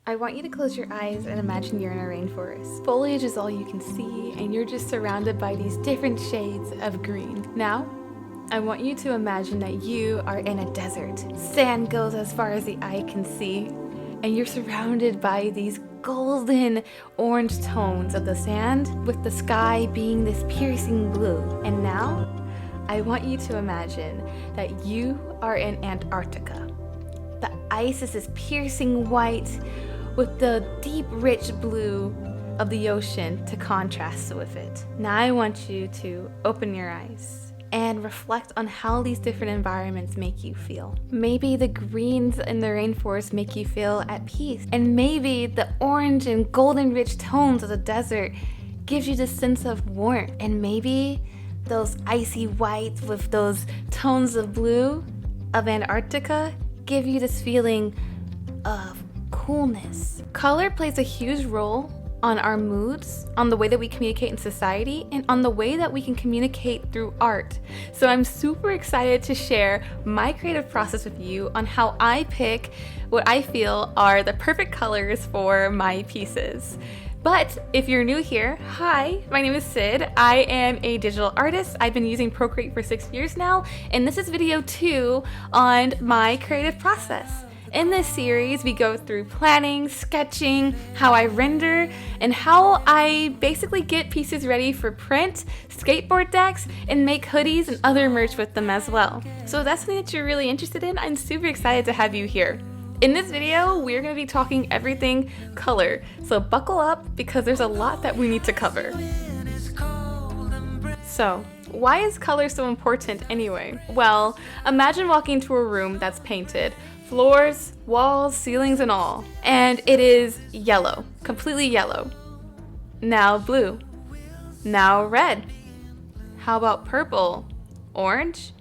I want you to close your eyes and imagine you're in a rainforest. Foliage is all you can see, and you're just surrounded by these different shades of green. Now, I want you to imagine that you are in a desert. Sand goes as far as the eye can see, and you're surrounded by these golden orange tones of the sand, with the sky being this piercing blue. And now, I want you to imagine that you are in Antarctica. The ice is this piercing white with the deep, rich blue of the ocean to contrast with it. Now I want you to open your eyes and reflect on how these different environments make you feel. Maybe the greens in the rainforest make you feel at peace, and maybe the orange and golden rich tones of the desert gives you this sense of warmth, and maybe those icy whites with those tones of blue of Antarctica give you this feeling of coolness. Color plays a huge role on our moods, on the way that we communicate in society, and on the way that we can communicate through art. So I'm super excited to share my creative process with you on how I pick what I feel are the perfect colors for my pieces. But if you're new here, hi, my name is Sid. I am a digital artist. I've been using Procreate for 6 years now, and this is video 2 on my creative process. In this series, we go through planning, sketching, how I render, and how I basically get pieces ready for print, skateboard decks, and make hoodies and other merch with them as well. So if that's something that you're really interested in, I'm super excited to have you here. In this video, we're going to be talking everything color, so buckle up because there's a lot that we need to cover. So, why is color so important anyway? Well, imagine walking into a room that's painted. Floors, walls, ceilings, and all. And it is yellow, completely yellow. Now blue. Now red. How about purple? Orange?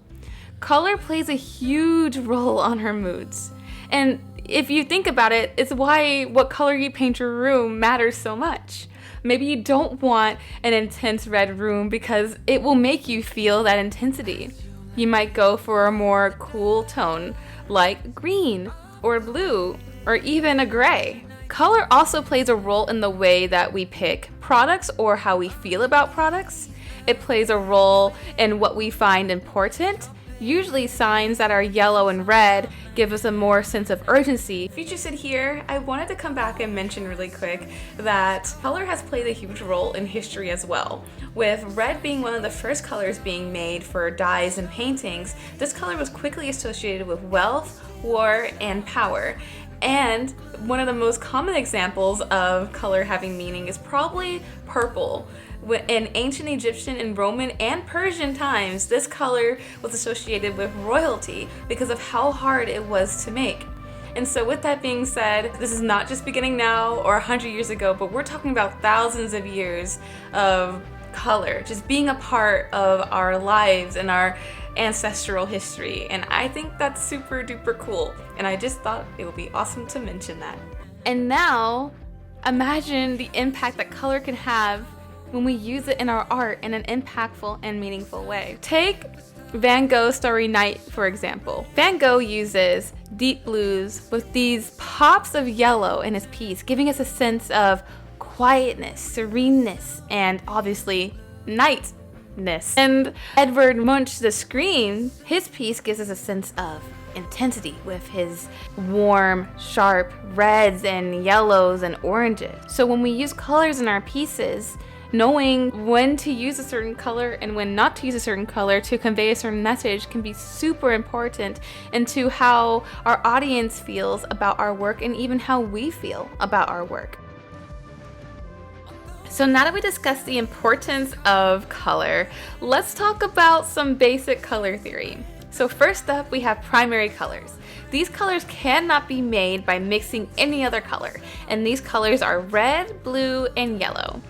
Color plays a huge role on our moods. And if you think about it, it's why what color you paint your room matters so much. Maybe you don't want an intense red room because it will make you feel that intensity. You might go for a more cool tone, like green or blue or even a gray. Color also plays a role in the way that we pick products or how we feel about products. It plays a role in what we find important. Usually signs that are yellow and red give us a more sense of urgency. Future Sid here, I wanted to come back and mention really quick that color has played a huge role in history as well. With red being one of the first colors being made for dyes and paintings, this color was quickly associated with wealth, war, and power. And one of the most common examples of color having meaning is probably purple. In ancient Egyptian and Roman and Persian times, this color was associated with royalty because of how hard it was to make. And so with that being said, this is not just beginning now or 100 years ago, but we're talking about thousands of years of color just being a part of our lives and our ancestral history. And I think that's super duper cool. And I just thought it would be awesome to mention that. And now, imagine the impact that color can have when we use it in our art in an impactful and meaningful way. Take Van Gogh's Starry Night, for example. Van Gogh uses deep blues with these pops of yellow in his piece, giving us a sense of quietness, sereneness, and obviously nightness. And Edvard Munch, The Scream, his piece gives us a sense of intensity with his warm, sharp reds and yellows and oranges. So when we use colors in our pieces, knowing when to use a certain color and when not to use a certain color to convey a certain message can be super important into how our audience feels about our work and even how we feel about our work. So now that we discussed the importance of color, let's talk about some basic color theory. So first up, we have primary colors. These colors cannot be made by mixing any other color, and these colors are red, blue, and yellow.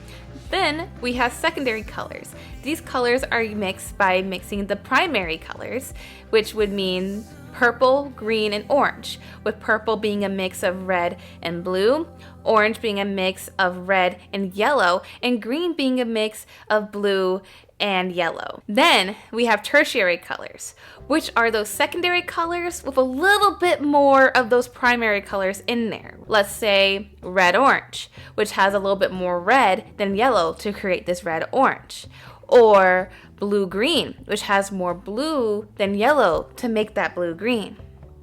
Then we have secondary colors. These colors are mixed by mixing the primary colors, which would mean purple, green, and orange, with purple being a mix of red and blue, orange being a mix of red and yellow, and green being a mix of blue and yellow. Then we have tertiary colors, which are those secondary colors with a little bit more of those primary colors in there. Let's say red-orange, which has a little bit more red than yellow to create this red-orange. Or blue-green, which has more blue than yellow to make that blue-green.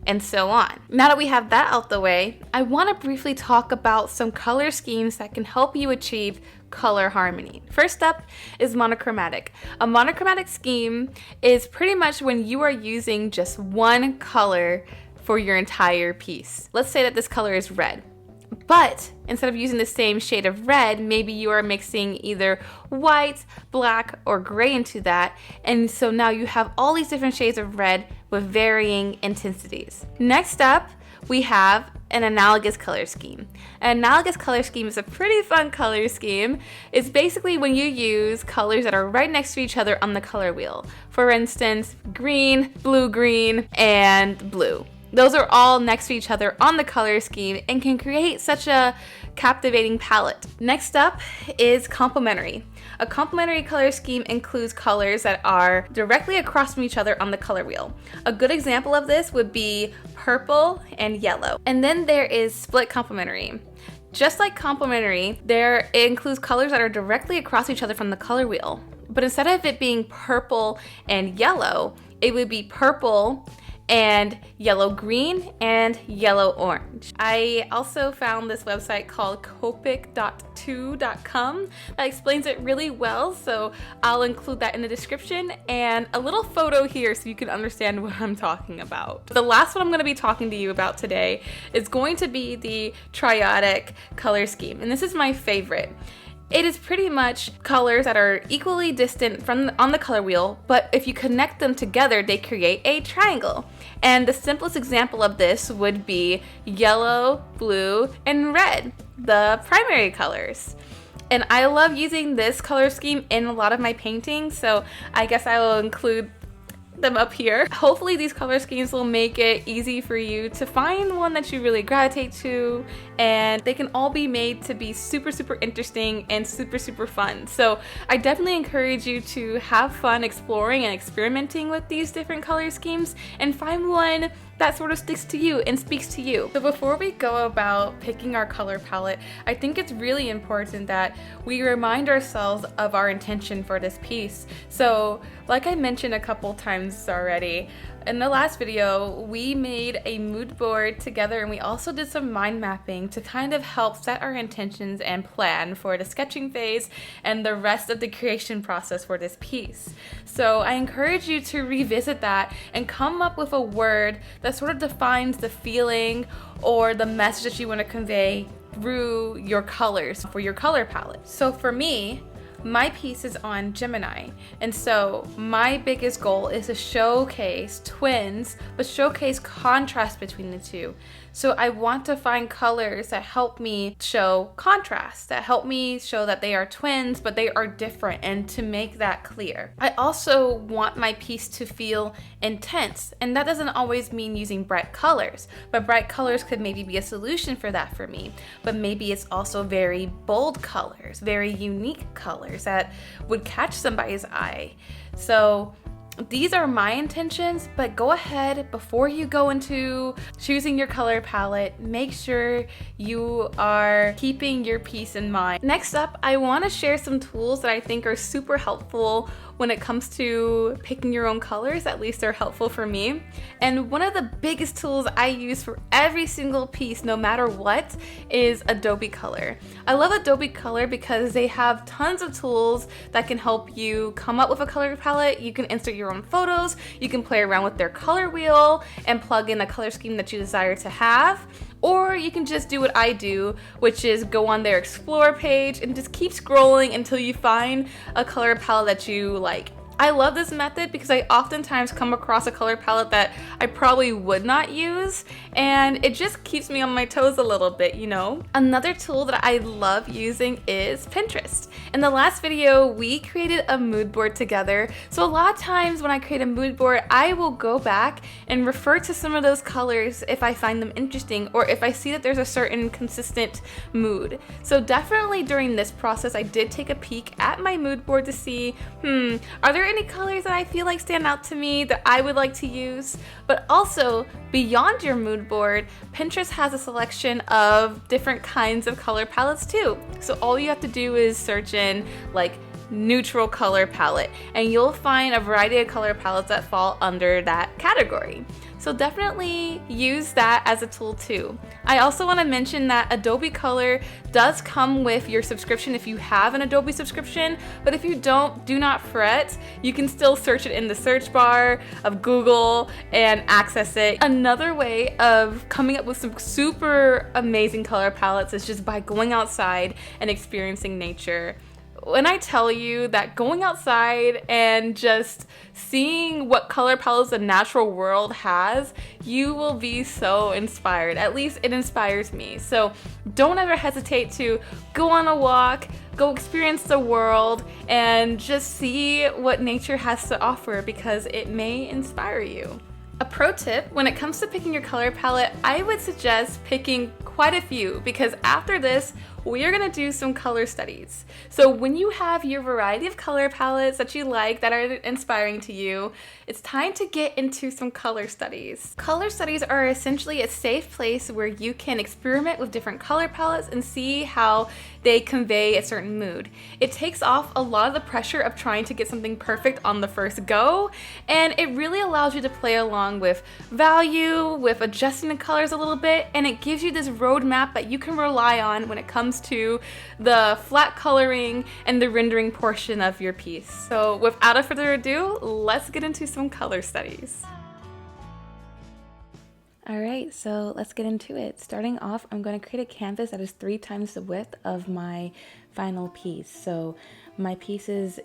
And so on. Now that we have that out the way, I want to briefly talk about some color schemes that can help you achieve color harmony. First up is monochromatic. A monochromatic scheme is pretty much when you are using just one color for your entire piece. Let's say that this color is red. But instead of using the same shade of red, maybe you are mixing either white, black, or gray into that. And so now you have all these different shades of red with varying intensities. Next up, we have an analogous color scheme. An analogous color scheme is a pretty fun color scheme. It's basically when you use colors that are right next to each other on the color wheel. For instance, green, blue-green, and blue. Those are all next to each other on the color scheme and can create such a captivating palette. Next up is complementary. A complementary color scheme includes colors that are directly across from each other on the color wheel. A good example of this would be purple and yellow. And then there is split complementary. Just like complementary, it includes colors that are directly across each other from the color wheel. But instead of it being purple and yellow, it would be purple and yellow green and yellow orange. I also found this website called copic.2.com that explains it really well, so I'll include that in the description and a little photo here so you can understand what I'm talking about. The last one I'm going to be talking to you about today is going to be the triadic color scheme, and this is my favorite. It is pretty much colors that are equally distant on the color wheel, but if you connect them together, they create a triangle. And the simplest example of this would be yellow, blue, and red, the primary colors. And I love using this color scheme in a lot of my paintings, so I guess I will include them up here. Hopefully these color schemes will make it easy for you to find one that you really gravitate to, and they can all be made to be super interesting and super fun. So I definitely encourage you to have fun exploring and experimenting with these different color schemes and find one that sort of sticks to you and speaks to you. So before we go about picking our color palette, I think it's really important that we remind ourselves of our intention for this piece. So like I mentioned a couple times already, in the last video, we made a mood board together and we also did some mind mapping to kind of help set our intentions and plan for the sketching phase and the rest of the creation process for this piece. So I encourage you to revisit that and come up with a word that sort of defines the feeling or the message that you want to convey through your colors for your color palette. So for me, my piece is on Gemini, and so my biggest goal is to showcase twins, but showcase contrast between the two. So I want to find colors that help me show contrast, that help me show that they are twins, but they are different, and to make that clear. I also want my piece to feel intense, and that doesn't always mean using bright colors, but bright colors could maybe be a solution for that for me. But maybe it's also very bold colors, very unique colors that would catch somebody's eye. So these are my intentions, but go ahead before you go into choosing your color palette, make sure you are keeping your piece in mind. Next up, I want to share some tools that I think are super helpful when it comes to picking your own colors. At least they're helpful for me. And one of the biggest tools I use for every single piece, no matter what, is Adobe Color. I love Adobe Color because they have tons of tools that can help you come up with a color palette. You can insert your own photos, you can play around with their color wheel and plug in a color scheme that you desire to have. Or you can just do what I do, which is go on their explore page and just keep scrolling until you find a color palette that you like. I love this method because I oftentimes come across a color palette that I probably would not use, and it just keeps me on my toes a little bit, you know? Another tool that I love using is Pinterest. In the last video, we created a mood board together, so a lot of times when I create a mood board, I will go back and refer to some of those colors if I find them interesting or if I see that there's a certain consistent mood. So definitely during this process, I did take a peek at my mood board to see, are there any colors that I feel like stand out to me that I would like to use? But also, beyond your mood board, Pinterest has a selection of different kinds of color palettes too. So all you have to do is search in like neutral color palette, and you'll find a variety of color palettes that fall under that category. So definitely use that as a tool too. I also want to mention that Adobe Color does come with your subscription if you have an Adobe subscription, but if you don't, do not fret. You can still search it in the search bar of Google and access it. Another way of coming up with some super amazing color palettes is just by going outside and experiencing nature. When I tell you that going outside and just seeing what color palettes the natural world has, you will be so inspired. At least it inspires me. So don't ever hesitate to go on a walk, go experience the world, and just see what nature has to offer because it may inspire you. A pro tip, when it comes to picking your color palette, I would suggest picking quite a few because after this, we are gonna do some color studies. So when you have your variety of color palettes that you like, that are inspiring to you, it's time to get into some color studies. Color studies are essentially a safe place where you can experiment with different color palettes and see how they convey a certain mood. It takes off a lot of the pressure of trying to get something perfect on the first go, and it really allows you to play along with value, with adjusting the colors a little bit, and it gives you this roadmap that you can rely on when it comes to the flat coloring and the rendering portion of your piece. So without further ado, let's get into some color studies. Alright, so let's get into it. Starting off, I'm going to create a canvas that is 3 times the width of my final piece. So my piece is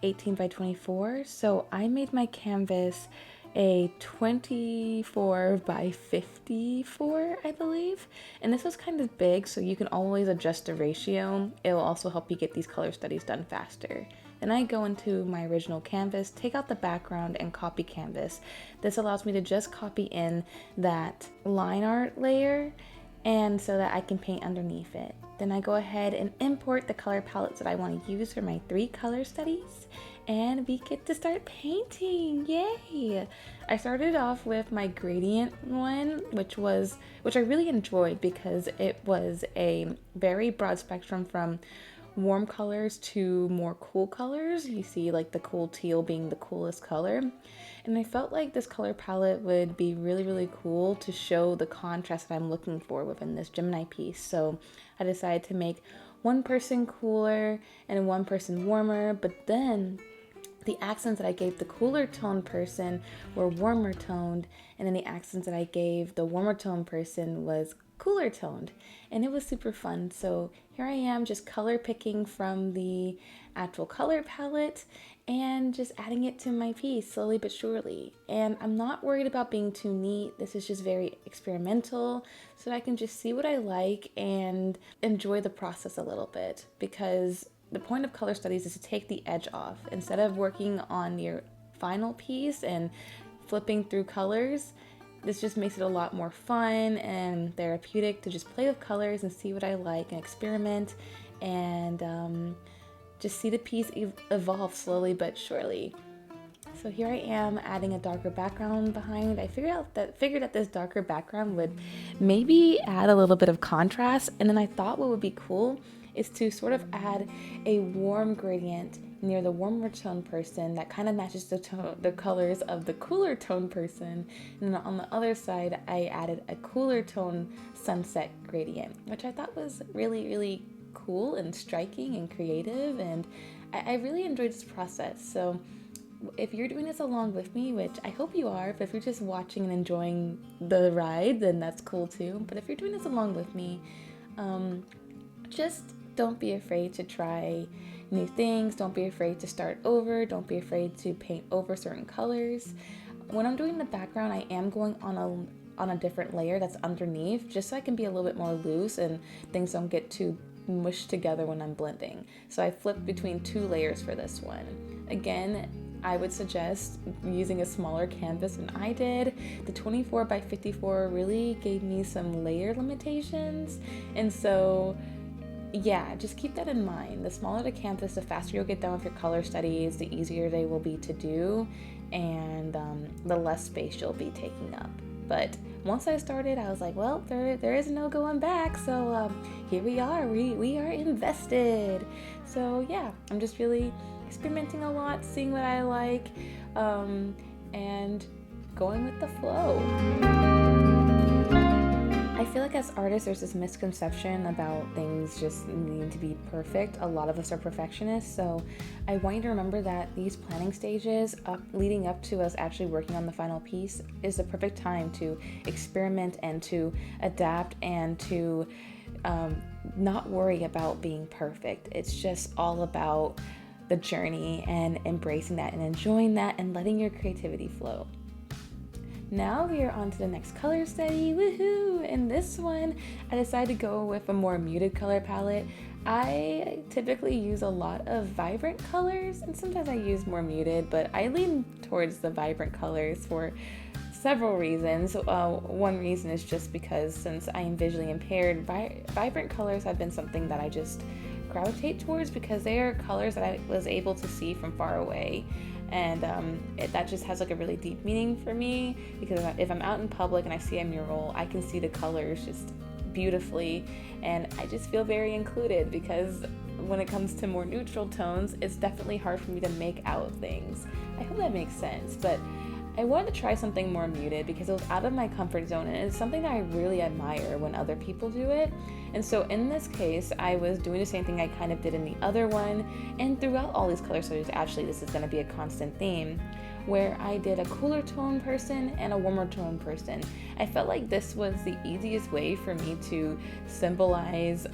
18 by 24, so I made my canvas a 24 by 54, I believe. And this was kind of big, so you can always adjust the ratio. It will also help you get these color studies done faster. Then I go into my original canvas, take out the background, and copy canvas. This allows me to just copy in that line art layer and so that I can paint underneath it. Then I go ahead and import the color palettes that I want to use for my 3 color studies, and we get to start painting. Yay! I started off with my gradient one, which I really enjoyed because it was a very broad spectrum from warm colors to more cool colors. You see like the cool teal being the coolest color. And I felt like this color palette would be really, really cool to show the contrast that I'm looking for within this Gemini piece. So I decided to make one person cooler and one person warmer, but then the accents that I gave the cooler toned person were warmer toned, and then the accents that I gave the warmer toned person was cooler toned, and it was super fun. So here I am just color picking from the actual color palette and just adding it to my piece slowly but surely. And I'm not worried about being too neat. This is just very experimental, so I can just see what I like and enjoy the process a little bit, because the point of color studies is to take the edge off. Instead of working on your final piece and flipping through colors, this just makes it a lot more fun and therapeutic to just play with colors and see what I like and experiment and just see the piece evolve slowly but surely. So here I am adding a darker background behind. I figured that this darker background would maybe add a little bit of contrast, and then I thought what would be cool is to sort of add a warm gradient near the warmer tone person that kind of matches the colors of the cooler tone person. And then on the other side, I added a cooler tone sunset gradient, which I thought was really, really cool and striking and creative. And I really enjoyed this process. So if you're doing this along with me, which I hope you are, but if you're just watching and enjoying the ride, then that's cool too. But if you're doing this along with me, just don't be afraid to try new things. Don't be afraid to start over. Don't be afraid to paint over certain colors. When I'm doing the background, I am going on a different layer that's underneath, just so I can be a little bit more loose and things don't get too mushed together when I'm blending. So I flipped between 2 layers for this one. Again, I would suggest using a smaller canvas than I did. The 24 by 54 really gave me some layer limitations, and so yeah, just keep that in mind. The smaller the canvas, the faster you'll get done with your color studies, the easier they will be to do, and the less space you'll be taking up. But once I started, I was like, well, there is no going back. So here we are. We are invested. So yeah, I'm just really experimenting a lot, seeing what I like, and going with the flow. I feel like as artists, there's this misconception about things just needing to be perfect. A lot of us are perfectionists, so I want you to remember that these planning stages leading up to us actually working on the final piece is the perfect time to experiment and to adapt and to not worry about being perfect. It's just all about the journey and embracing that and enjoying that and letting your creativity flow. Now we are on to the next color study, woohoo! In this one, I decided to go with a more muted color palette. I typically use a lot of vibrant colors, and sometimes I use more muted, but I lean towards the vibrant colors for several reasons. One reason is just because since I am visually impaired, vibrant colors have been something that I just gravitate towards because they are colors that I was able to see from far away. And that just has like a really deep meaning for me, because if I'm out in public and I see a mural, I can see the colors just beautifully, and I just feel very included, because when it comes to more neutral tones, it's definitely hard for me to make out things. I hope that makes sense, but I wanted to try something more muted because it was out of my comfort zone, and it's something that I really admire when other people do it. And so in this case, I was doing the same thing I kind of did in the other one, and throughout all these color studies, actually this is going to be a constant theme, where I did a cooler tone person and a warmer tone person. I felt like this was the easiest way for me to symbolize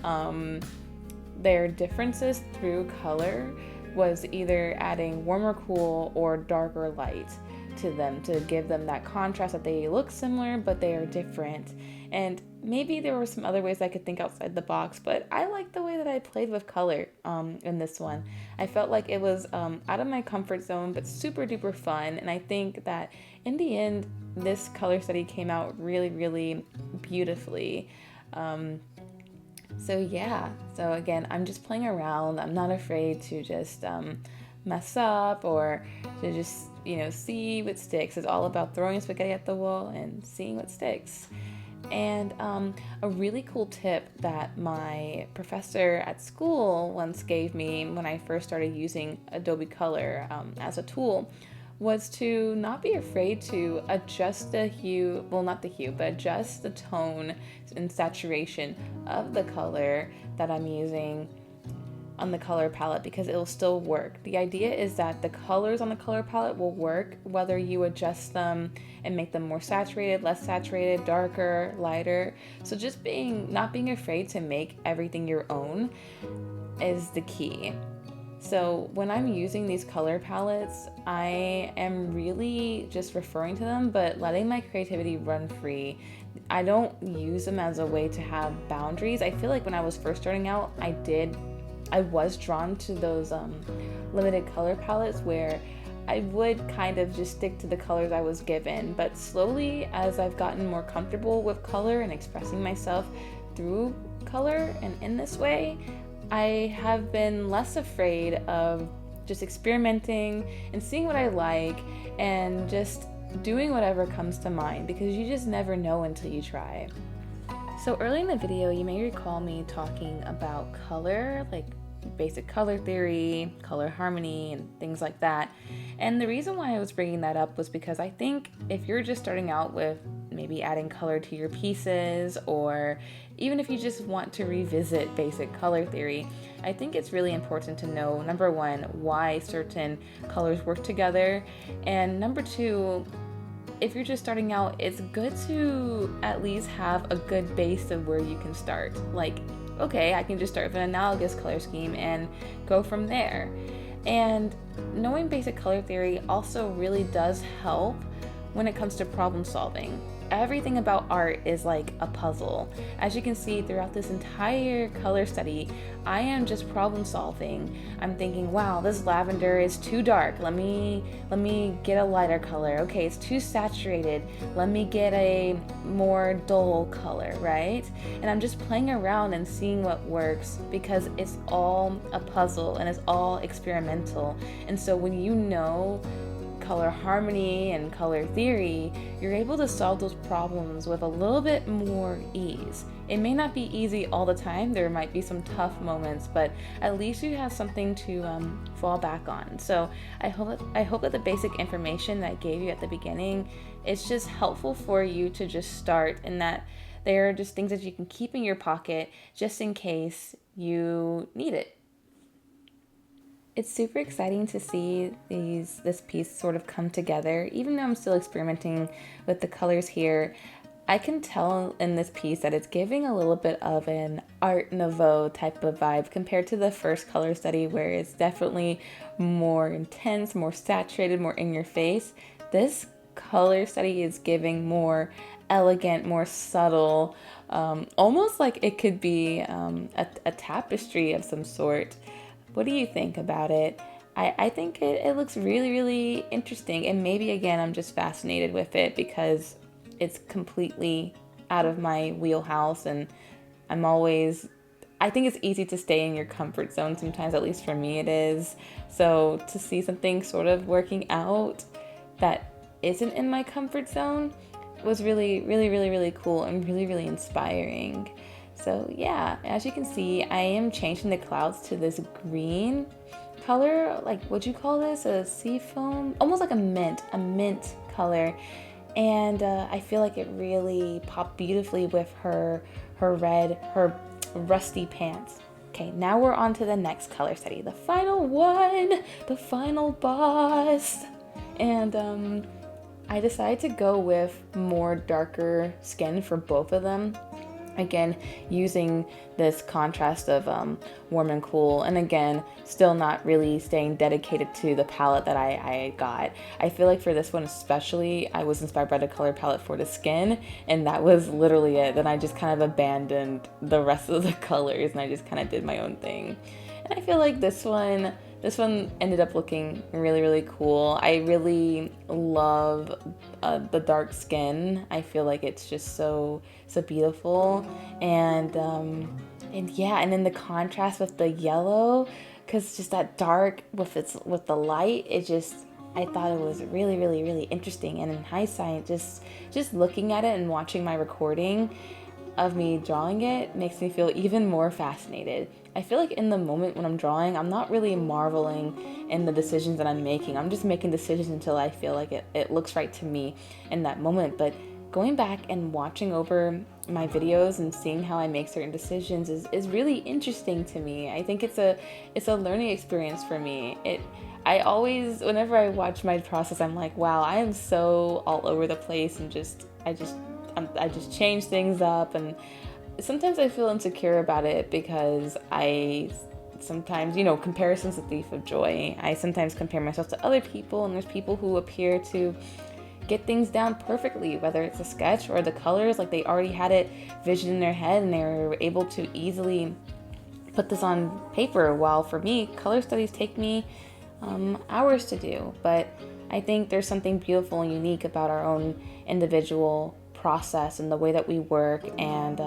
their differences through color, was either adding warmer cool or darker light to them to give them that contrast that they look similar but they are different. And maybe there were some other ways I could think outside the box, but I like the way that I played with color in this one. I felt like it was out of my comfort zone but super duper fun, and I think that in the end this color study came out really, really beautifully. So yeah, so again, I'm just playing around. I'm not afraid to just mess up or to just, see what sticks. It's all about throwing spaghetti at the wall and seeing what sticks. And a really cool tip that my professor at school once gave me when I first started using Adobe Color as a tool was to not be afraid to adjust the hue, well, not the hue, but adjust the tone and saturation of the color that I'm using on the color palette, because it will still work. The idea is that the colors on the color palette will work whether you adjust them and make them more saturated, less saturated, darker, lighter. So just not being afraid to make everything your own is the key. So when I'm using these color palettes, I am really just referring to them, but letting my creativity run free. I don't use them as a way to have boundaries. I feel like when I was first starting out, I was drawn to those limited color palettes where I would kind of just stick to the colors I was given. But slowly, as I've gotten more comfortable with color and expressing myself through color and in this way, I have been less afraid of just experimenting and seeing what I like and just doing whatever comes to mind, because you just never know until you try. So early in the video, you may recall me talking about color, like basic color theory, color harmony, and things like that. And the reason why I was bringing that up was because I think if you're just starting out with maybe adding color to your pieces, or even if you just want to revisit basic color theory, I think it's really important to know, number one, why certain colors work together, and number two, if you're just starting out, it's good to at least have a good base of where you can start. Like, okay, I can just start with an analogous color scheme and go from there. And knowing basic color theory also really does help when it comes to problem solving. Everything about art is like a puzzle. As you can see throughout this entire color study, I am just problem solving. I'm thinking, wow, this lavender is too dark. Let me get a lighter color. Okay, it's too saturated. Let me get a more dull color, right? And I'm just playing around and seeing what works, because it's all a puzzle and it's all experimental. And so when you know color harmony and color theory, you're able to solve those problems with a little bit more ease. It may not be easy all the time. There might be some tough moments, but at least you have something to fall back on. So I hope that the basic information that I gave you at the beginning is just helpful for you to just start, and that there are just things that you can keep in your pocket just in case you need it. It's super exciting to see this piece sort of come together. Even though I'm still experimenting with the colors here, I can tell in this piece that it's giving a little bit of an Art Nouveau type of vibe compared to the first color study, where it's definitely more intense, more saturated, more in your face. This color study is giving more elegant, more subtle, almost like it could be a tapestry of some sort. What do you think about it? I think it looks really, really interesting, and maybe again I'm just fascinated with it because it's completely out of my wheelhouse, and I think it's easy to stay in your comfort zone sometimes, at least for me it is. So to see something sort of working out that isn't in my comfort zone was really, really, really, really cool and really, really inspiring. So yeah, as you can see, I am changing the clouds to this green color. Like, what'd you call this? A sea foam? Almost like a mint color. And I feel like it really popped beautifully with her rusty pants. Okay, now we're on to the next color study. The final one, the final boss. And I decided to go with more darker skin for both of them. Again, using this contrast of warm and cool, and again, still not really staying dedicated to the palette that I got. I feel like for this one especially, I was inspired by the color palette for the skin, and that was literally it. Then I just kind of abandoned the rest of the colors, and I just kind of did my own thing. And I feel like this one ended up looking really, really cool. I really love the dark skin. I feel like it's just so beautiful, and yeah, and then the contrast with the yellow, because just that dark with the light, I thought it was really, really, really interesting. And in hindsight, just looking at it and watching my recording of me drawing it makes me feel even more fascinated. I feel like in the moment when I'm drawing, I'm not really marveling in the decisions that I'm making. I'm just making decisions until I feel like it looks right to me in that moment. But going back and watching over my videos and seeing how I make certain decisions is really interesting to me. I think it's a learning experience for me. I always, whenever I watch my process, I'm like, wow, I am so all over the place, and I just change things up, and sometimes I feel insecure about it because I sometimes, comparison's a thief of joy. I sometimes compare myself to other people, and there's people who appear to get things down perfectly, whether it's a sketch or the colors, like they already had it vision in their head and they were able to easily put this on paper, while for me, color studies take me hours to do. But I think there's something beautiful and unique about our own individual process and the way that we work, and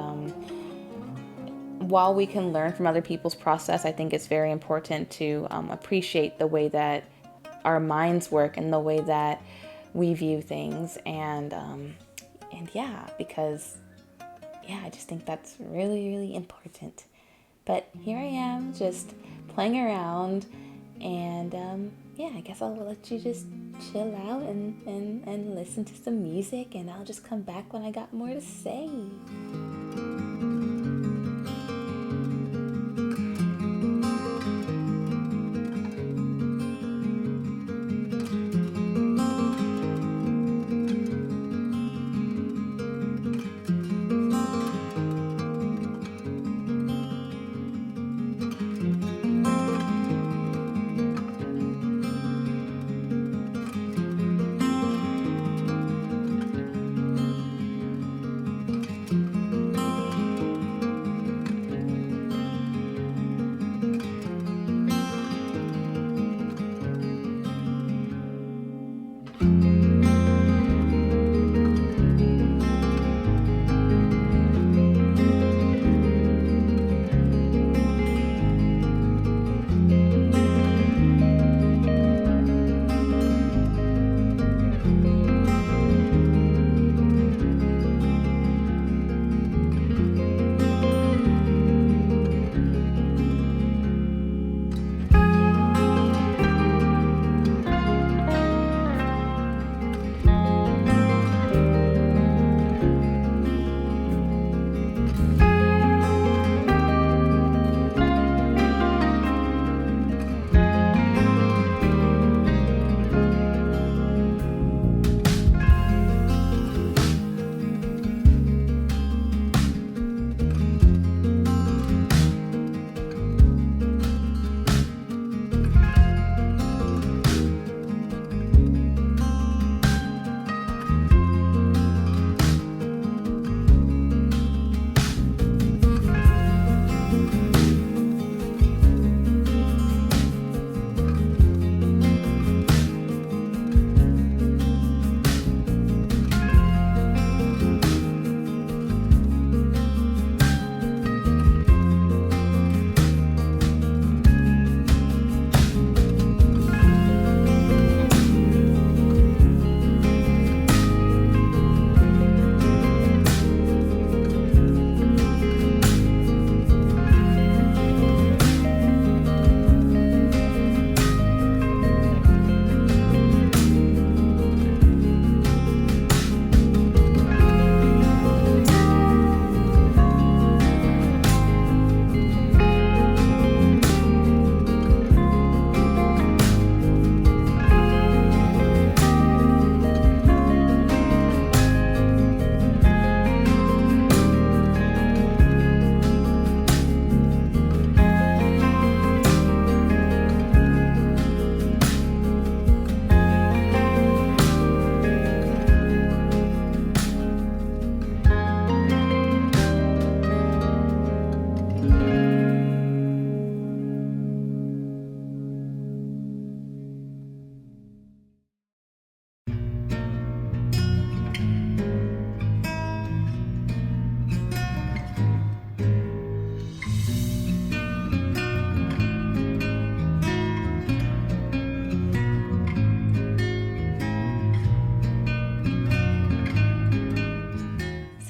while we can learn from other people's process, I think it's very important to appreciate the way that our minds work and the way that we view things, and yeah, because I just think that's really, really important. But here I am just playing around, and I guess I'll let you just chill out and listen to some music, and I'll just come back when I got more to say.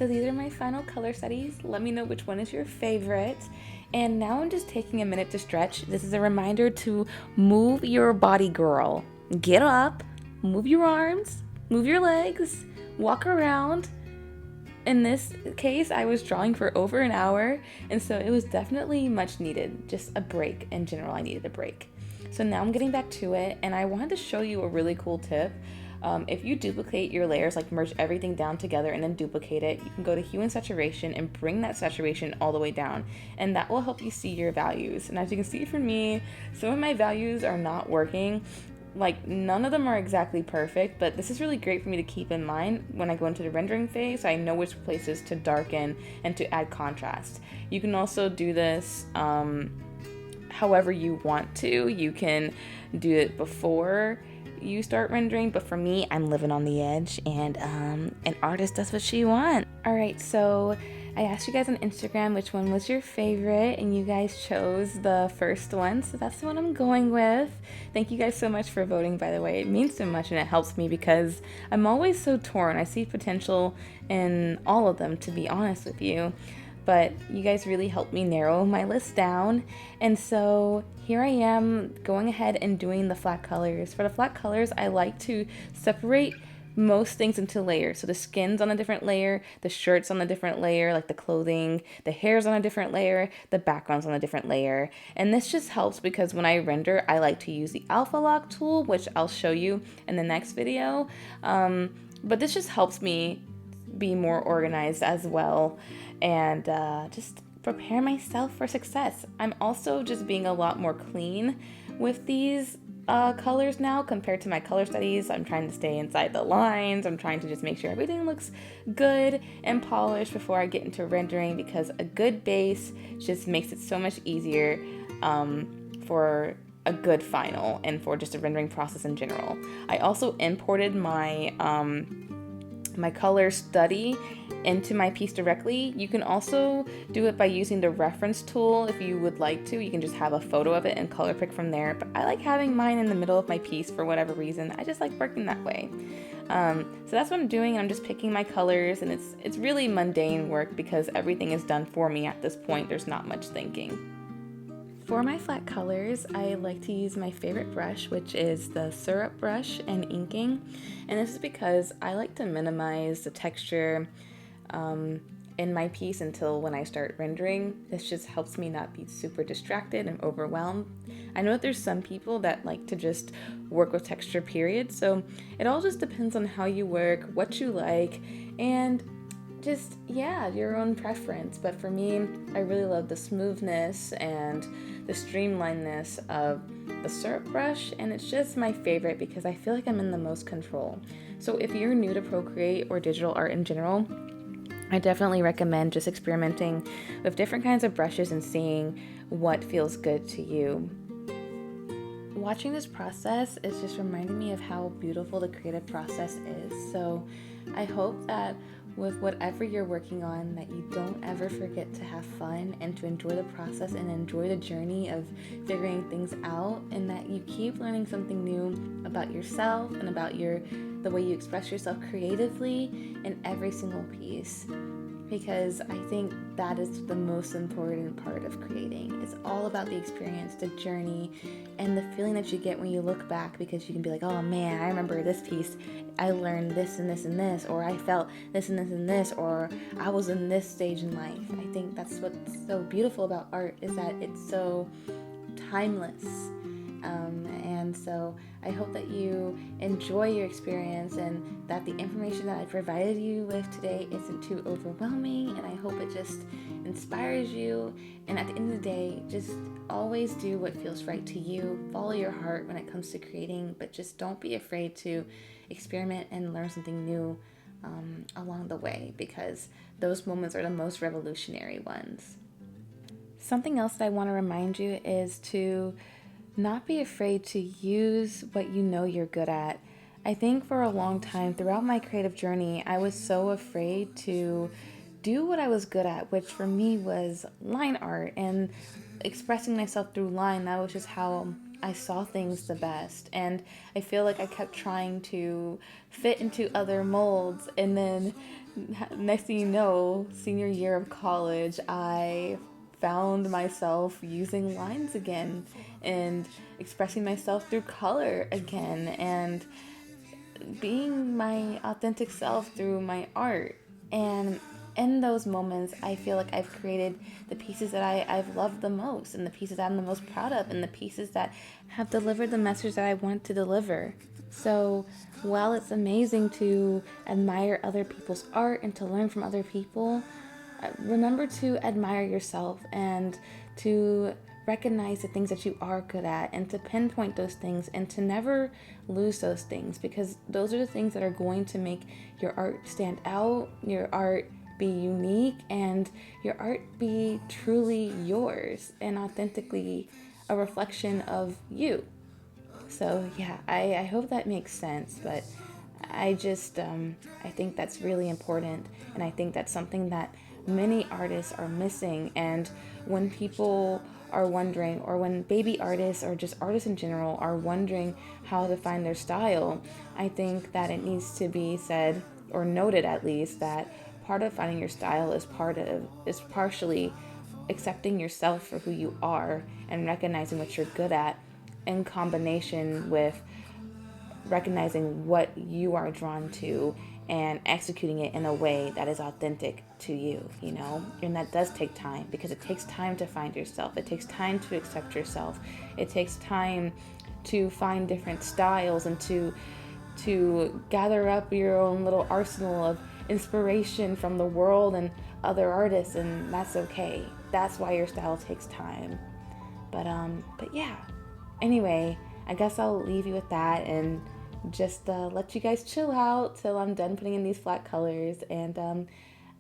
So these are my final color studies. Let me know which one is your favorite. And now I'm just taking a minute to stretch. This is a reminder to move your body, girl. Get up, move your arms, move your legs, walk around. In this case, I was drawing for over an hour, and so it was definitely much needed. Just a break in general, I needed a break. So now I'm getting back to it, and I wanted to show you a really cool tip. If you duplicate your layers, like merge everything down together and then duplicate it, you can go to hue and saturation and bring that saturation all the way down, and that will help you see your values. And as you can see for me, some of my values are not working. Like, none of them are exactly perfect, but this is really great for me to keep in mind when I go into the rendering phase. So I know which places to darken and to add contrast. You can also do this however you want to. You can do it before you start rendering, but for me, I'm living on the edge, and an artist does what she wants. All right, so I asked you guys on Instagram which one was your favorite, and you guys chose the first one, so that's the one I'm going with. Thank you guys so much for voting, by the way. It means so much, and it helps me because I'm always so torn. I see potential in all of them, to be honest with you, but you guys really helped me narrow my list down, and so here I am going ahead and doing the flat colors. For the flat colors, I like to separate most things into layers. So the skin's on a different layer, the shirt's on a different layer, like the clothing, the hair's on a different layer, the background's on a different layer. And this just helps because when I render, I like to use the Alpha Lock tool, which I'll show you in the next video. But this just helps me be more organized as well, and just prepare myself for success. I'm also just being a lot more clean with these colors now compared to my color studies. I'm trying to stay inside the lines. I'm trying to just make sure everything looks good and polished before I get into rendering, because a good base just makes it so much easier for a good final and for just a rendering process in general. I also imported my color study into my piece directly. You can also do it by using the reference tool if you would like to. You can just have a photo of it and color pick from there, but I like having mine in the middle of my piece for whatever reason. I just like working that way. So that's what I'm doing. I'm just picking my colors, and it's really mundane work because everything is done for me at this point. There's not much thinking. For my flat colors, I like to use my favorite brush, which is the syrup brush and inking. And this is because I like to minimize the texture in my piece until when I start rendering. This just helps me not be super distracted and overwhelmed. I know that there's some people that like to just work with texture, period. So it all just depends on how you work, what you like, and just, yeah, your own preference. But for me, I really love the smoothness and the streamlinedness of the syrup brush, and it's just my favorite because I feel like I'm in the most control. So if you're new to Procreate or digital art in general, I definitely recommend just experimenting with different kinds of brushes and seeing what feels good to you. Watching this process is just reminding me of how beautiful the creative process is. So I hope that with whatever you're working on, that you don't ever forget to have fun and to enjoy the process and enjoy the journey of figuring things out, and that you keep learning something new about yourself and about the way you express yourself creatively in every single piece. Because I think that is the most important part of creating. It's all about the experience, the journey, and the feeling that you get when you look back, because you can be like, oh man, I remember this piece, I learned this and this and this, or I felt this and this and this, or I was in this stage in life. I think that's what's so beautiful about art, is that it's so timeless. And so I hope that you enjoy your experience and that the information that I provided you with today isn't too overwhelming, and I hope it just inspires you. And at the end of the day, just always do what feels right to you. Follow your heart when it comes to creating, but just don't be afraid to experiment and learn something new along the way, because those moments are the most revolutionary ones. Something else that I want to remind you is to not be afraid to use what you know you're good at. I think for a long time throughout my creative journey, I was so afraid to do what I was good at, which for me was line art and expressing myself through line. That was just how I saw things the best. And I feel like I kept trying to fit into other molds, and then next thing you know, senior year of college, I found myself using lines again and expressing myself through color again and being my authentic self through my art. And in those moments, I feel like I've created the pieces that I've loved the most, and the pieces I'm the most proud of, and the pieces that have delivered the message that I want to deliver. So while it's amazing to admire other people's art and to learn from other people, remember to admire yourself and to recognize the things that you are good at and to pinpoint those things and to never lose those things, because those are the things that are going to make your art stand out, your art be unique, and your art be truly yours and authentically a reflection of you. So yeah, I hope that makes sense, but I just, I think that's really important, and I think that's something that many artists are missing. And when people are wondering, or when baby artists or just artists in general are wondering how to find their style, I think that it needs to be said, or noted at least, that part of finding your style is partially accepting yourself for who you are and recognizing what you're good at, in combination with recognizing what you are drawn to and executing it in a way that is authentic to you, you know? And that does take time, because it takes time to find yourself. It takes time to accept yourself. It takes time to find different styles and to gather up your own little arsenal of inspiration from the world and other artists, and that's okay. That's why your style takes time. But yeah. Anyway, I guess I'll leave you with that and just let you guys chill out till I'm done putting in these flat colors. And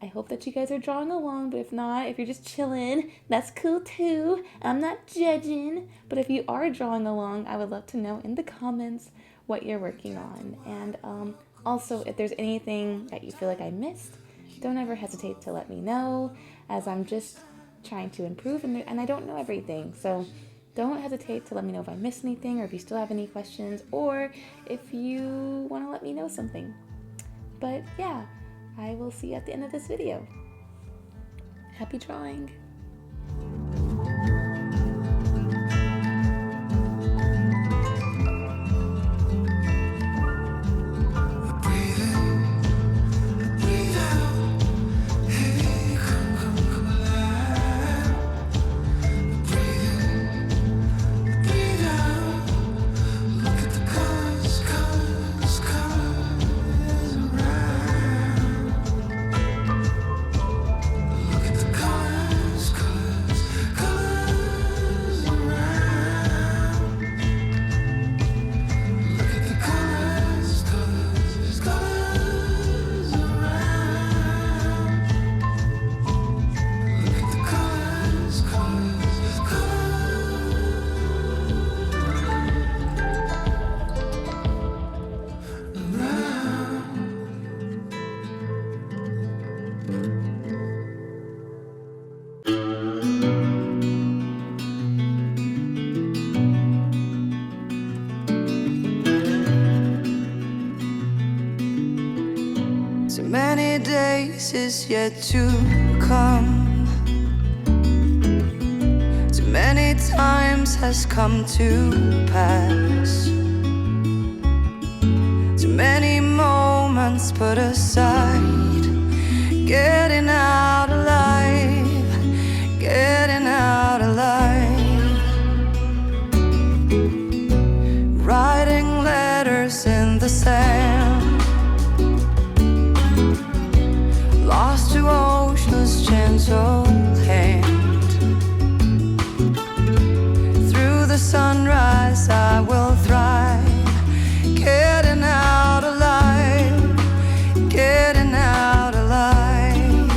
I hope that you guys are drawing along, but if not, if you're just chilling, that's cool too. I'm not judging. But if you are drawing along, I would love to know in the comments what you're working on. And also, if there's anything that you feel like I missed, don't ever hesitate to let me know, as I'm just trying to improve and I don't know everything. So don't hesitate to let me know if I missed anything, or if you still have any questions, or if you want to let me know something. But yeah, I will see you at the end of this video. Happy drawing! So many days is yet to come. Too many times has come to pass. Too many moments put aside. Getting out alive, getting out alive. Writing letters in the sand. Lost to ocean's gentle hand. Through the sunrise I will thrive. Getting out alive, getting out alive.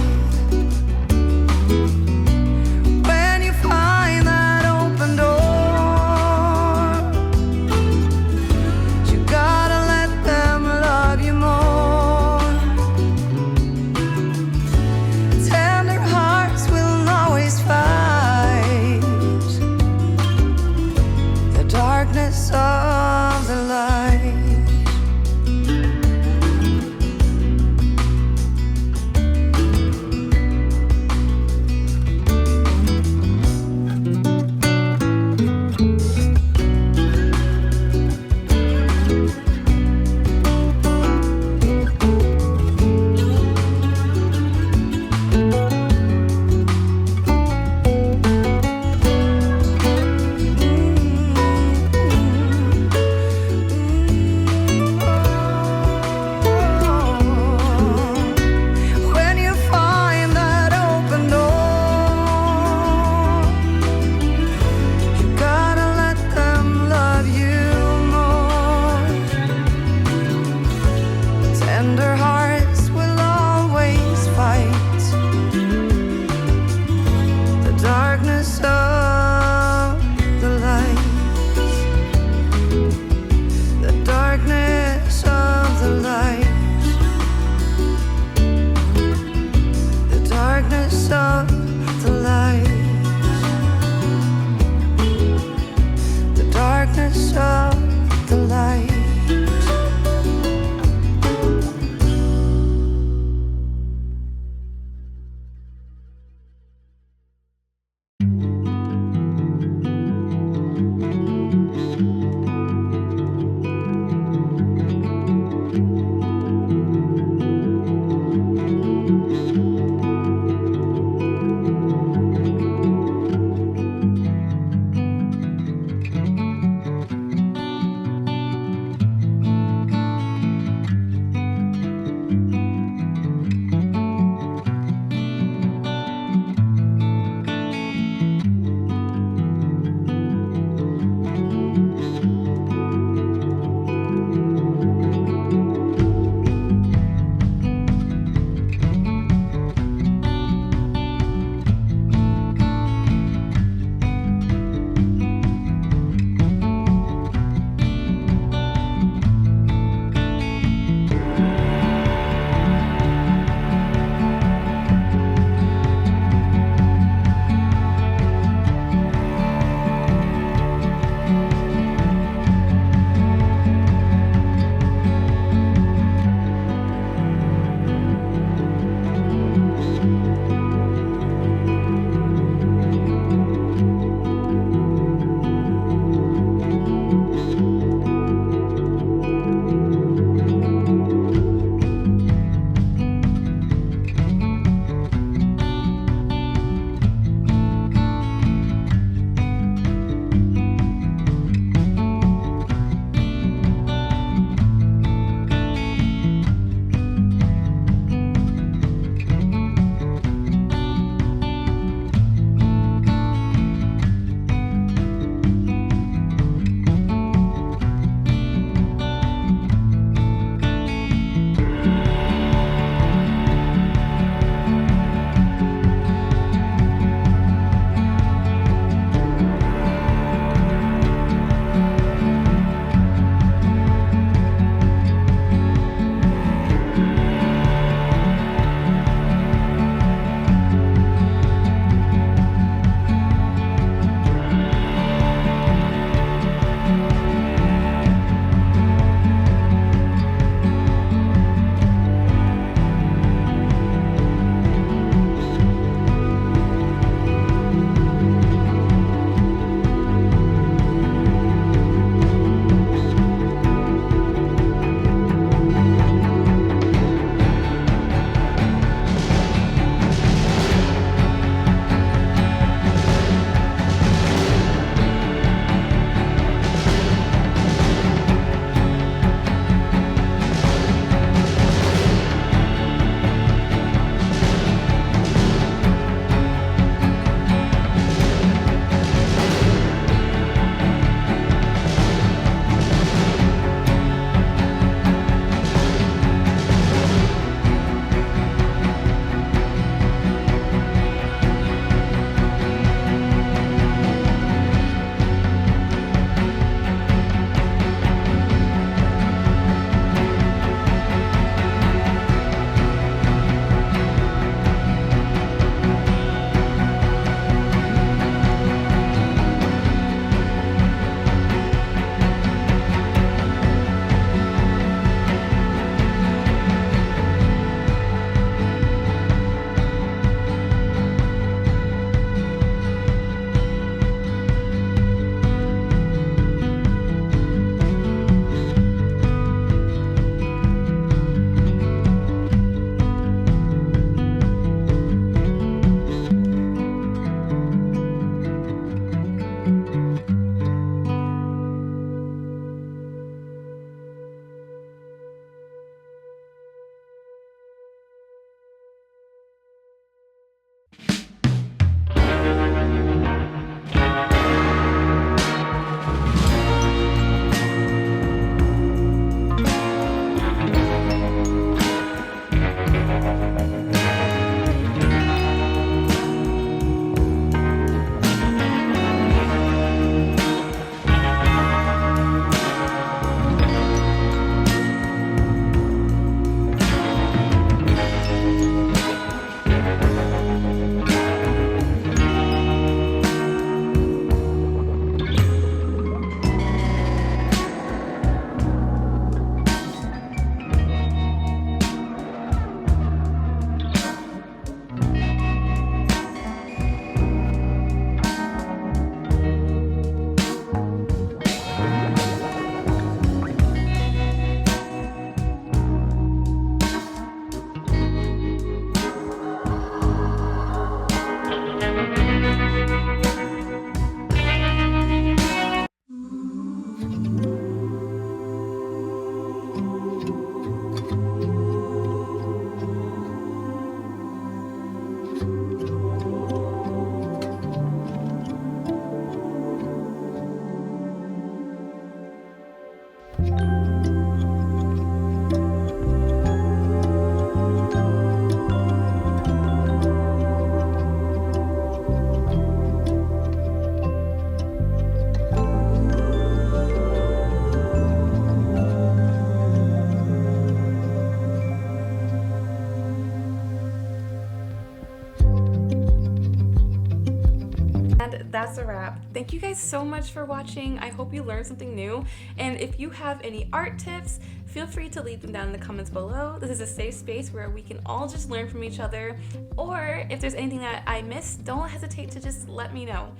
that's a wrap. Thank you guys so much for watching. I hope you learned something new. And if you have any art tips, feel free to leave them down in the comments below. This is a safe space where we can all just learn from each other. Or if there's anything that I missed, don't hesitate to just let me know.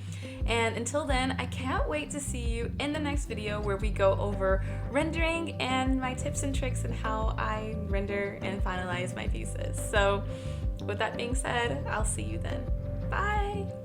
And until then, I can't wait to see you in the next video where we go over rendering and my tips and tricks and how I render and finalize my pieces. So with that being said, I'll see you then. Bye!